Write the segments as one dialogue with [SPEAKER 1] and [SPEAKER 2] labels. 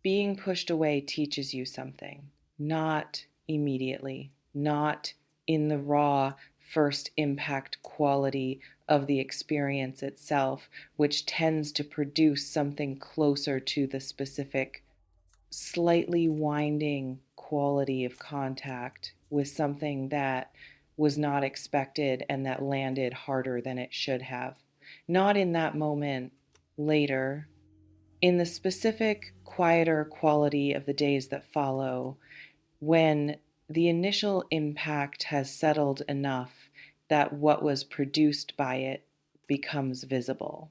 [SPEAKER 1] Being pushed away teaches you something, not immediately, not in the raw first impact quality of the experience itself, which tends to produce something closer to the specific, slightly winding quality of contact with something that was not expected and that landed harder than it should have. Not in that moment, later, in the specific, quieter quality of the days that follow, when the initial impact has settled enough that what was produced by it becomes visible.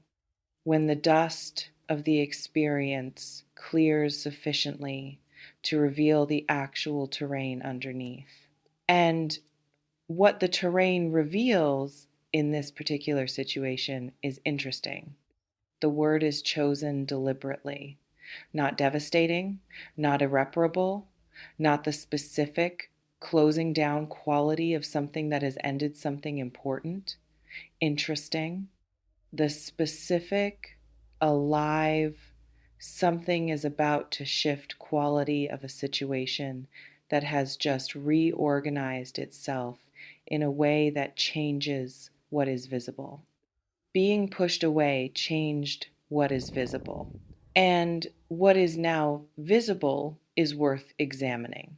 [SPEAKER 1] When the dust of the experience clears sufficiently to reveal the actual terrain underneath. And what the terrain reveals in this particular situation is interesting. The word is chosen deliberately. Not devastating, not irreparable, not the specific closing down quality of something that has ended something important, interesting. The specific, alive, something is about to shift quality of a situation that has just reorganized itself in a way that changes what is visible. Being pushed away changed what is visible. And what is now visible is worth examining.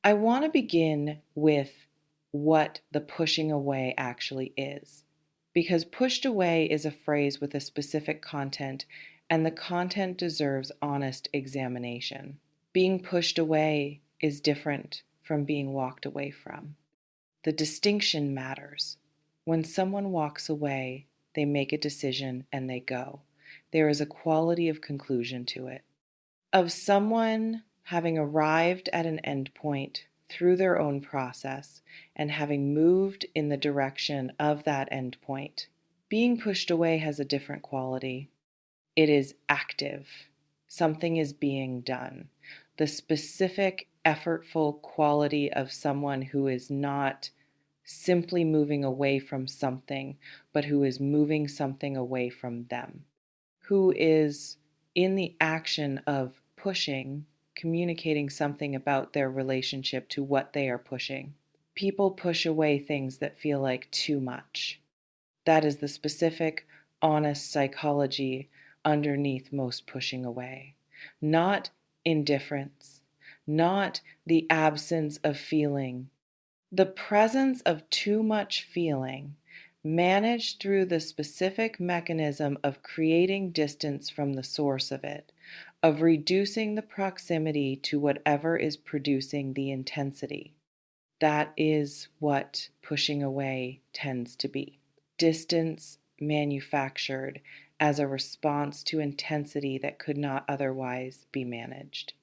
[SPEAKER 1] I want to begin with what the pushing away actually is, because pushed away is a phrase with a specific content, and the content deserves honest examination. Being pushed away is different from being walked away from. The distinction matters. When someone walks away, they make a decision and they go. There is a quality of conclusion to it, of someone having arrived at an endpoint through their own process and having moved in the direction of that endpoint. Being pushed away has a different quality. It is active. Something is being done. The specific, effortful quality of someone who is not simply moving away from something, but who is moving something away from them, who is in the action of pushing, communicating something about their relationship to what they are pushing. People push away things that feel like too much. That is the specific, honest psychology underneath most pushing away. Not indifference, not the absence of feeling. The presence of too much feeling managed through the specific mechanism of creating distance from the source of it, of reducing the proximity to whatever is producing the intensity. That is what pushing away tends to be. Distance manufactured as a response to intensity that could not otherwise be managed.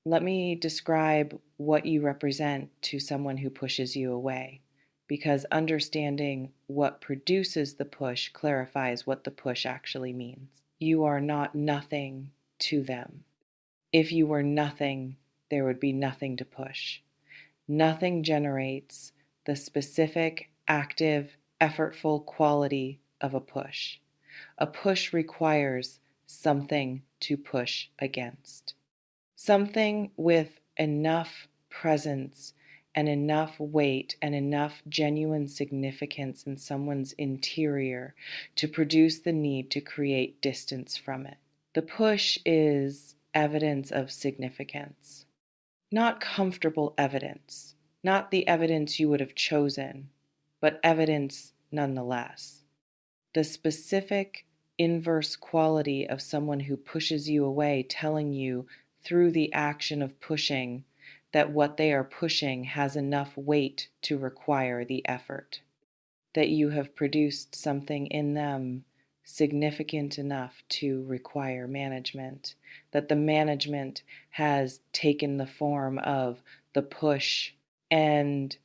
[SPEAKER 1] Let me describe what you represent to someone who pushes you away, because understanding what produces the push clarifies what the push actually means. You are not nothing to them. If you were nothing, there would be nothing to push. Nothing generates the specific, active, effortful quality of a push. A push requires something to push against. Something with enough presence and enough weight and enough genuine significance in someone's interior to produce the need to create distance from it. The push is evidence of significance, not comfortable evidence, not the evidence you would have chosen, but evidence nonetheless. The specific inverse quality of someone who pushes you away, telling you through the action of pushing that what they are pushing has enough weight to require the effort, that you have produced something in them significant enough to require management, that the management has taken the form of the push. And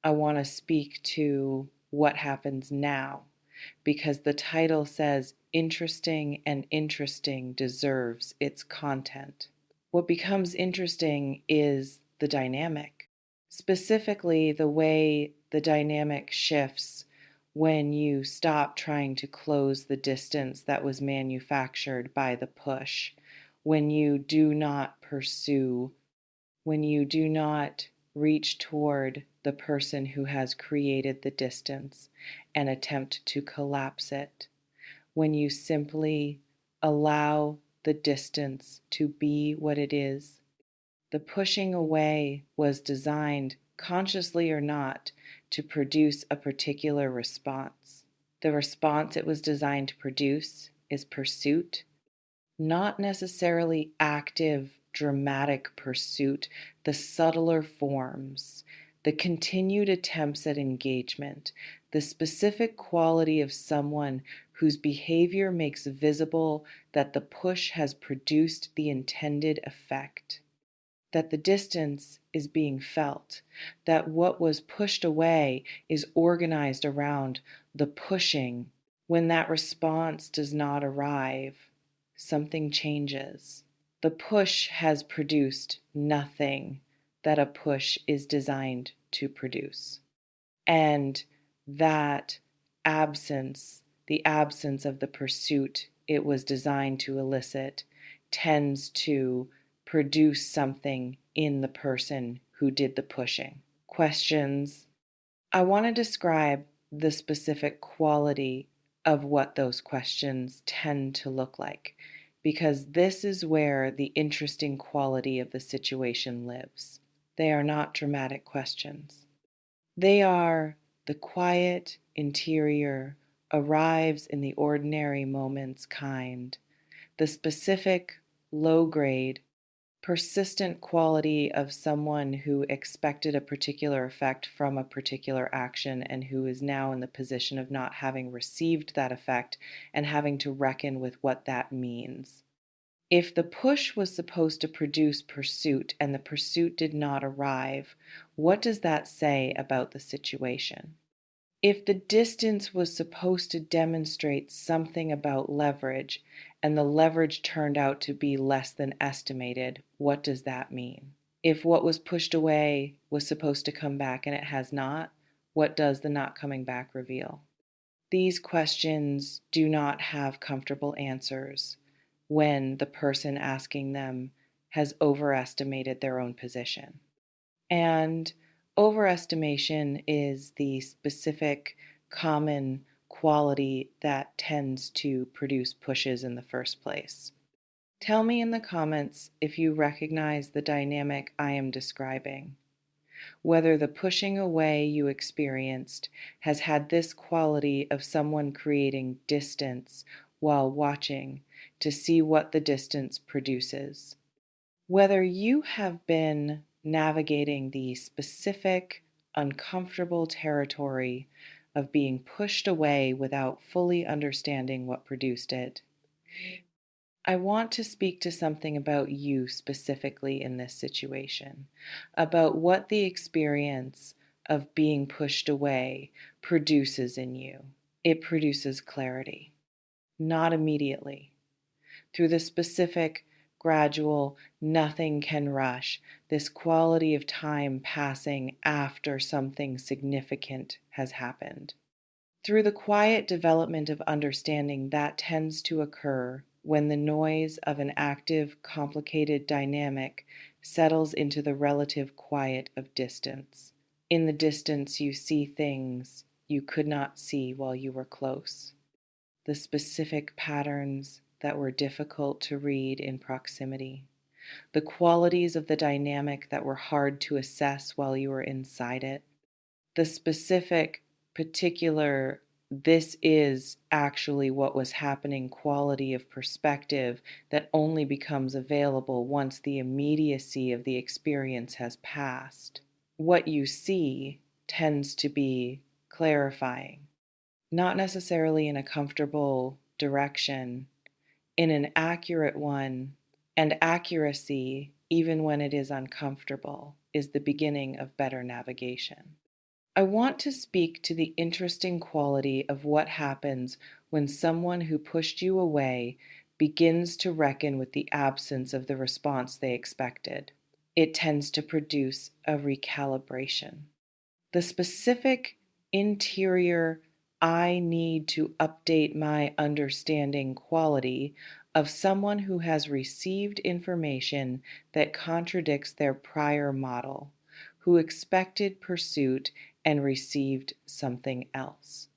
[SPEAKER 1] I want to speak to what happens now, because the title says interesting, and interesting deserves its content. What becomes interesting is the dynamic, specifically the way the dynamic shifts when you stop trying to close the distance that was manufactured by the push, when you do not pursue, when you do not reach toward the person who has created the distance and attempt to collapse it, when you simply allow the distance to be what it is. The pushing away was designed, consciously or not, to produce a particular response. The response it was designed to produce is pursuit, not necessarily active, dramatic pursuit, the subtler forms, the continued attempts at engagement, the specific quality of someone whose behavior makes visible that the push has produced the intended effect, that the distance is being felt, that what was pushed away is organized around the pushing. When that response does not arrive, something changes. The push has produced nothing that a push is designed to produce. And that absence, the absence of the pursuit it was designed to elicit, tends to produce something in the person who did the pushing. Questions. I want to describe the specific quality of what those questions tend to look like, because this is where the interesting quality of the situation lives. They are not dramatic questions. They are the quiet, interior, arrives in the ordinary moments kind, the specific, low grade, persistent quality of someone who expected a particular effect from a particular action and who is now in the position of not having received that effect and having to reckon with what that means. If the push was supposed to produce pursuit and the pursuit did not arrive, what does that say about the situation? If the distance was supposed to demonstrate something about leverage and the leverage turned out to be less than estimated, what does that mean? If what was pushed away was supposed to come back and it has not, what does the not coming back reveal? These questions do not have comfortable answers when the person asking them has overestimated their own position. And overestimation is the specific common quality that tends to produce pushes in the first place. Tell me in the comments if you recognize the dynamic I am describing, whether the pushing away you experienced has had this quality of someone creating distance while watching to see what the distance produces. Whether you have been navigating the specific, uncomfortable territory of being pushed away without fully understanding what produced it. I want to speak to something about you specifically in this situation, about what the experience of being pushed away produces in you. It produces clarity, not immediately. Through the specific, gradual, nothing can rush, this quality of time passing after something significant has happened. Through the quiet development of understanding that tends to occur when the noise of an active, complicated dynamic settles into the relative quiet of distance. In the distance, you see things you could not see while you were close. The specific patterns that were difficult to read in proximity, the qualities of the dynamic that were hard to assess while you were inside it, the specific, particular, this is actually what was happening quality of perspective that only becomes available once the immediacy of the experience has passed. What you see tends to be clarifying, not necessarily in a comfortable direction, in an accurate one, and accuracy, even when it is uncomfortable, is the beginning of better navigation. I want to speak to the interesting quality of what happens when someone who pushed you away begins to reckon with the absence of the response they expected. It tends to produce a recalibration. The specific interior I need to update my understanding quality of someone who has received information that contradicts their prior model, who expected pursuit and received something else,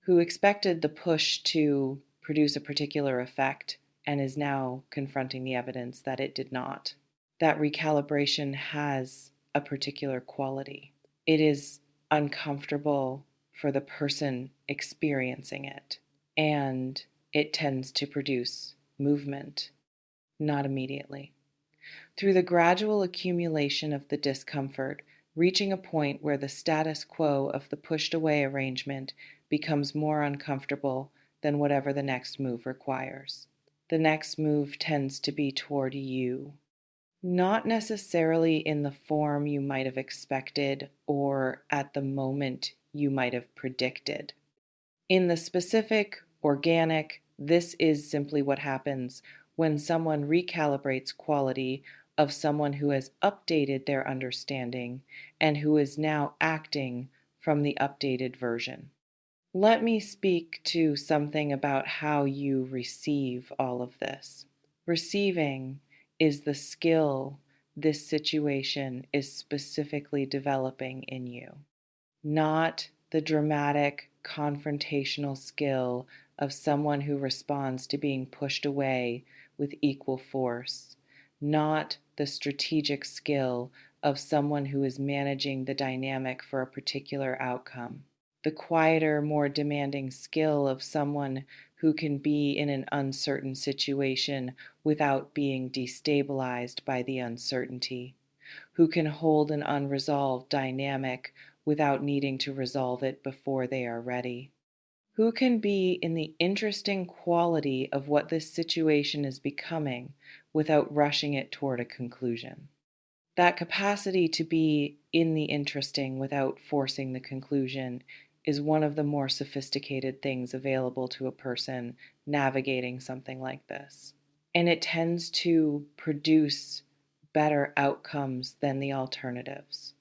[SPEAKER 1] who expected the push to produce a particular effect and is now confronting the evidence that it did not. That recalibration has a particular quality. It is uncomfortable for the person experiencing it, and it tends to produce movement, not immediately. Through the gradual accumulation of the discomfort, reaching a point where the status quo of the pushed away arrangement becomes more uncomfortable than whatever the next move requires. The next move tends to be toward you, not necessarily in the form you might have expected or at the moment you might have predicted. In the specific, organic, this is simply what happens when someone recalibrates quality of someone who has updated their understanding and who is now acting from the updated version. Let me speak to something about how you receive all of this. Receiving is the skill this situation is specifically developing in you, not the dramatic, confrontational skill of someone who responds to being pushed away with equal force, not the strategic skill of someone who is managing the dynamic for a particular outcome, the quieter, more demanding skill of someone who can be in an uncertain situation without being destabilized by the uncertainty, who can hold an unresolved dynamic without needing to resolve it before they are ready, who can be in the interesting quality of what this situation is becoming without rushing it toward a conclusion. That capacity to be in the interesting without forcing the conclusion is one of the more sophisticated things available to a person navigating something like this. And it tends to produce better outcomes than the alternatives.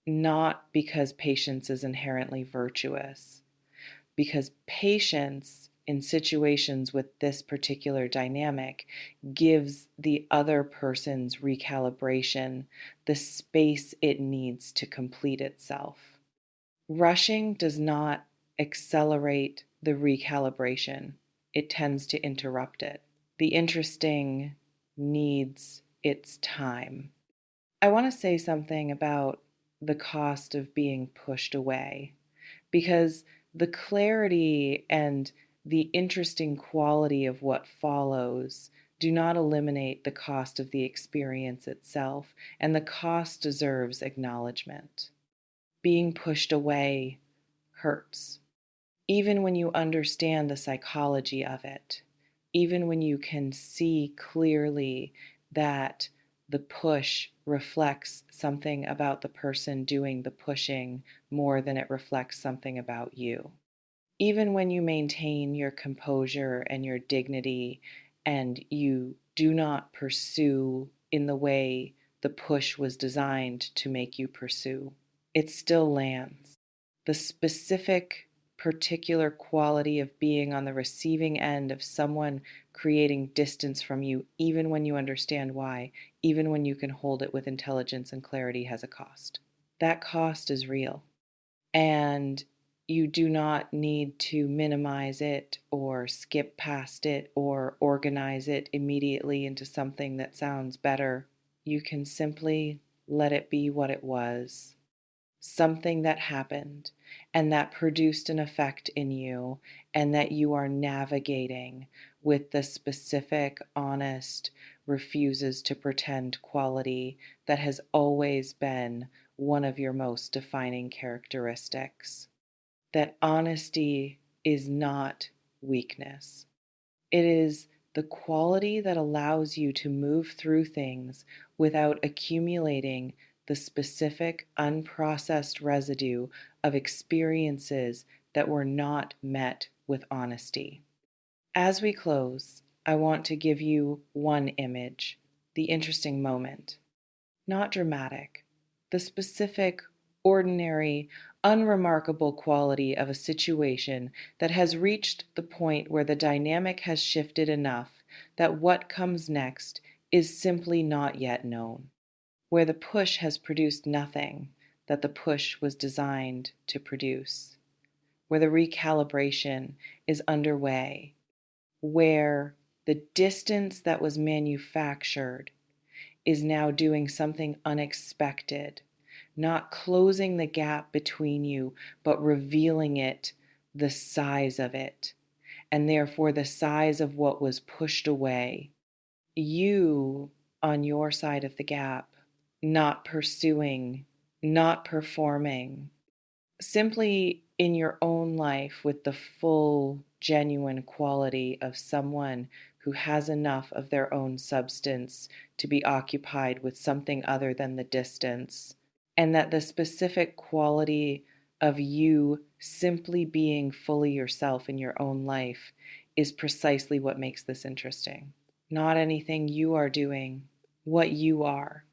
[SPEAKER 1] Not because patience is inherently virtuous, because patience in situations with this particular dynamic gives the other person's recalibration the space it needs to complete itself. Rushing does not accelerate the recalibration, it tends to interrupt it. The interesting needs its time. I want to say something about the cost of being pushed away, because the clarity and the interesting quality of what follows do not eliminate the cost of the experience itself, and the cost deserves acknowledgement. Being pushed away hurts. Even when you understand the psychology of it, even when you can see clearly that the push reflects something about the person doing the pushing more than it reflects something about you. Even when you maintain your composure and your dignity and you do not pursue in the way the push was designed to make you pursue, it still lands. The specific, particular quality of being on the receiving end of someone creating distance from you, even when you understand why, even when you can hold it with intelligence and clarity, has a cost. That cost is real. And you do not need to minimize it or skip past it or organize it immediately into something that sounds better. You can simply let it be what it was. Something that happened and that produced an effect in you, and that you are navigating with the specific, honest, refuses to pretend quality that has always been one of your most defining characteristics. That honesty is not weakness. It is the quality that allows you to move through things without accumulating the specific unprocessed residue of experiences that were not met with honesty. As we close, I want to give you one image, the interesting moment. Not dramatic, the specific, ordinary, unremarkable quality of a situation that has reached the point where the dynamic has shifted enough that what comes next is simply not yet known, where the push has produced nothing that the push was designed to produce, where the recalibration is underway, where the distance that was manufactured is now doing something unexpected, not closing the gap between you, but revealing it, the size of it, and therefore the size of what was pushed away. You, on your side of the gap, not pursuing, not performing, simply in your own life with the full, genuine quality of someone who has enough of their own substance to be occupied with something other than the distance, and that the specific quality of you simply being fully yourself in your own life is precisely what makes this interesting. Not anything you are doing, what you are.